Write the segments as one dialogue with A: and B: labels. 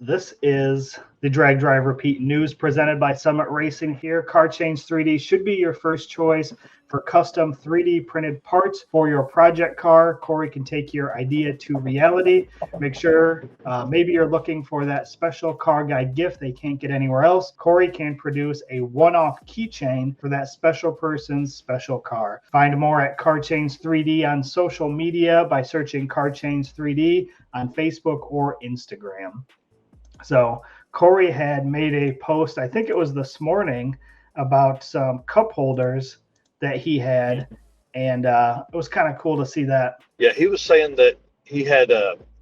A: This is the Drag Drive Repeat news presented by Summit Racing here. Keychains 3D should be your first choice for custom 3D printed parts for your project car. Corey can take your idea to reality. Make sure maybe you're looking for that special car guy gift they can't get anywhere else. Corey can produce a one-off keychain for that special person's special car. Find more at Keychains 3D on social media by searching Keychains 3D on Facebook or Instagram. So Corey had made a post, I think it was this morning, about some cup holders that he had, and it was kind of cool to see that.
B: Yeah, he was saying that he had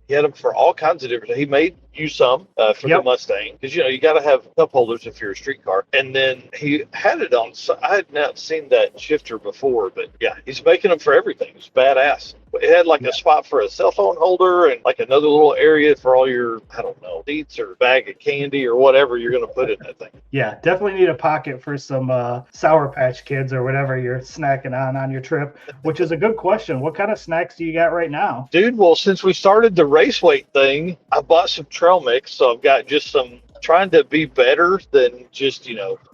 B: them for all kinds of different. He made you some for the Mustang, because you got to have cup holders if you're a street car. And then he had it on. So I had not seen that shifter before, but yeah, he's making them for everything. It's badass. It had like a spot for a cell phone holder and like another little area for all your, I don't know, seats or bag of candy or whatever you're going to put in that thing.
A: Yeah, definitely need a pocket for some Sour Patch Kids or whatever you're snacking on your trip, which is a good question. What kind of snacks do you got right now?
B: Dude, well, since we started the race weight thing, I bought some trail mix, so I've got just some, trying to be better than just,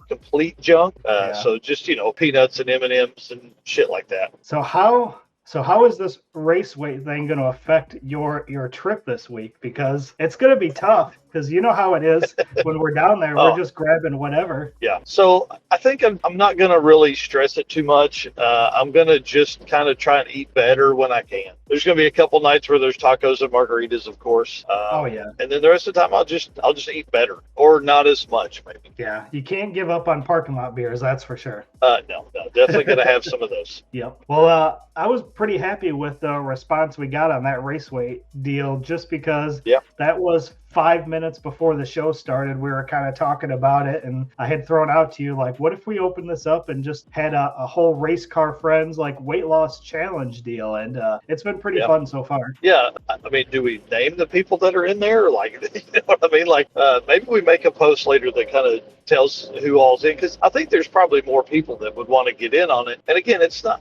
B: complete junk. So just, peanuts and M&Ms and shit like that.
A: So how is this race weight thing going to affect your trip this week? Because it's going to be tough, because you know how it is when we're down there. We're just grabbing whatever.
B: Yeah. So I think I'm not going to really stress it too much. I'm going to just kind of try and eat better when I can. There's going to be a couple nights where there's tacos and margaritas, of course. And then the rest of the time, I'll just eat better, or not as much, maybe.
A: Yeah. You can't give up on parking lot beers. That's for sure.
B: No, definitely going to have some of those.
A: Yep. Well, I was pretty happy with the response we got on that race weight deal, just because that was 5 minutes before the show started. We were kind of talking about it, and I had thrown out to you, like, what if we open this up and just had a whole race car friends like weight loss challenge deal? And it's been pretty fun so far.
B: Yeah. I mean, do we name the people that are in there? Like, you know what I mean? Like, maybe we make a post later that kind of tells who all's in, because I think there's probably more people that would want to get in on it. And again, it's not,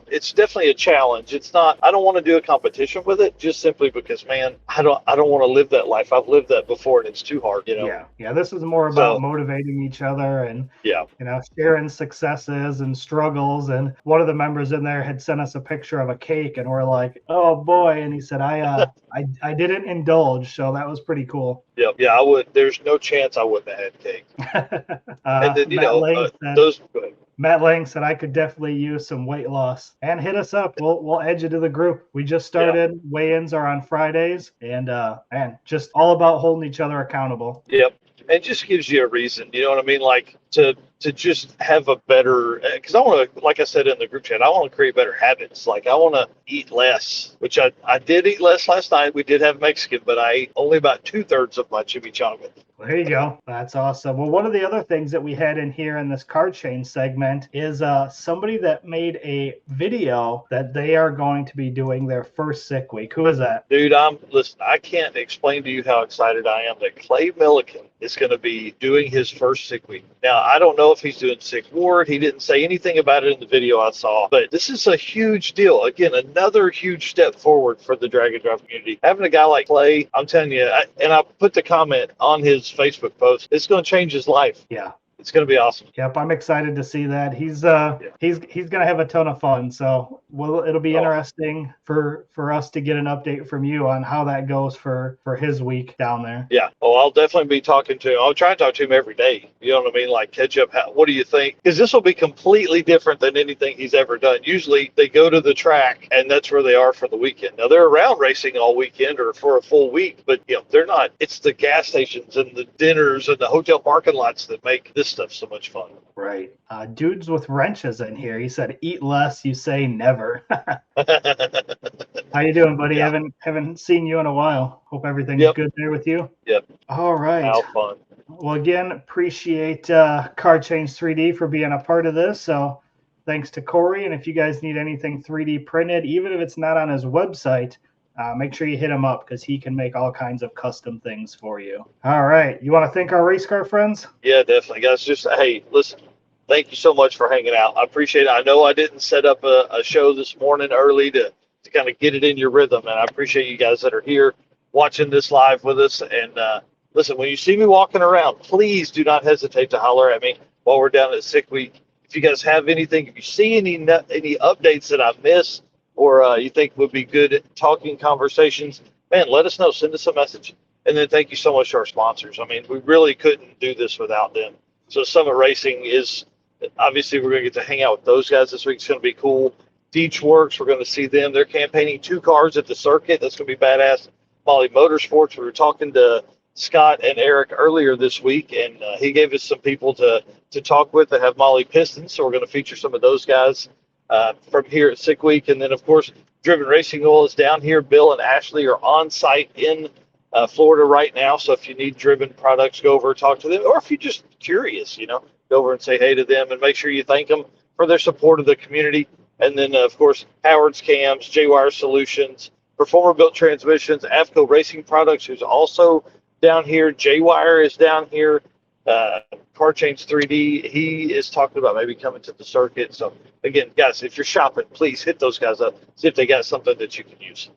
B: it's definitely a challenge. It's not, I don't want to do a competition with it, just simply because, man, I don't want to live that life. I've lived that before, and it's too hard,
A: Yeah, this is more about motivating each other and sharing successes and struggles. And one of the members in there had sent us a picture of a cake, and we're like, oh boy. And he said, I didn't indulge, so that was pretty cool.
B: Yeah, I would. There's no chance I wouldn't have had cake. And then
A: Matt Lang said I could definitely use some weight loss, and hit us up. We'll add you to the group. We just started. Weigh-ins are on Fridays, and just all about holding each other accountable.
B: Yep. It just gives you a reason, you know what I mean? Like to just have a better, because I want to, like I said in the group chat, I want to create better habits. Like I want to eat less, which I did eat less last night. We did have Mexican, but I ate only about 2/3 of my chimichanga.
A: There you go. That's awesome. Well, one of the other things that we had in here in this card chain segment is somebody that made a video that they are going to be doing their first sick week. Who is that?
B: Dude, listen, I can't explain to you how excited I am that Clay Milliken is going to be doing his first sick week. Now, I don't know if he's doing sick ward. He didn't say anything about it in the video I saw, but this is a huge deal. Again, another huge step forward for the Drag and Drive community. Having a guy like Clay, I'm telling you, and I put the comment on his Facebook post, it's going to change his life.
A: Yeah.
B: It's going to be awesome.
A: Yep, I'm excited to see that. He's going to have a ton of fun. So it'll be interesting for us to get an update from you on how that goes for his week down there.
B: Yeah. Well, I'll definitely be talking to him. I'll try and talk to him every day. You know what I mean? Like catch up. What do you think? Because this will be completely different than anything he's ever done. Usually they go to the track and that's where they are for the weekend. Now they're around racing all weekend or for a full week, but they're not. It's the gas stations and the dinners and the hotel parking lots that make this stuff so much fun.
A: Right. Dudes with wrenches in here. He said, "Eat less, you say never." How you doing, buddy?
B: Yeah.
A: Haven't seen you in a while. Hope everything's good there with you.
B: Yep.
A: All right.
B: How fun.
A: Well, again, appreciate Keychains 3D for being a part of this. So thanks to Corey. And if you guys need anything 3D printed, even if it's not on his website, make sure you hit him up, because he can make all kinds of custom things for you. All right. You want to thank our race car friends?
B: Yeah, definitely, guys. Just, hey, listen, thank you so much for hanging out. I appreciate it. I know I didn't set up a show this morning early to kind of get it in your rhythm, and I appreciate you guys that are here watching this live with us. And listen, when you see me walking around, please do not hesitate to holler at me while we're down at Sick Week. If you guys have anything, if you see any updates that I missed or you think would be good talking conversations, man, let us know. Send us a message. And then thank you so much to our sponsors. I mean, we really couldn't do this without them. So Summit Racing is obviously we're going to get to hang out with those guys this week. It's going to be cool. Deech Works, we're going to see them. They're campaigning 2 cars at the circuit. That's going to be badass. Molly Motorsports, we were talking to Scott and Eric earlier this week, and he gave us some people to talk with that have Molly Pistons. So we're going to feature some of those guys from here at Sick Week. And then, of course, Driven Racing Oil is down here. Bill and Ashley are on site in Florida right now. So if you need Driven products, go over and talk to them. Or if you're just curious, go over and say hey to them and make sure you thank them for their support of the community. And then, of course, Howard's Cams, J-Wire Solutions, Performer Built Transmissions, AFCO Racing Products, who's also down here. J-Wire is down here. Keychains 3D, he is talking about maybe coming to the circuit. So, again, guys, if you're shopping, please hit those guys up. See if they got something that you can use.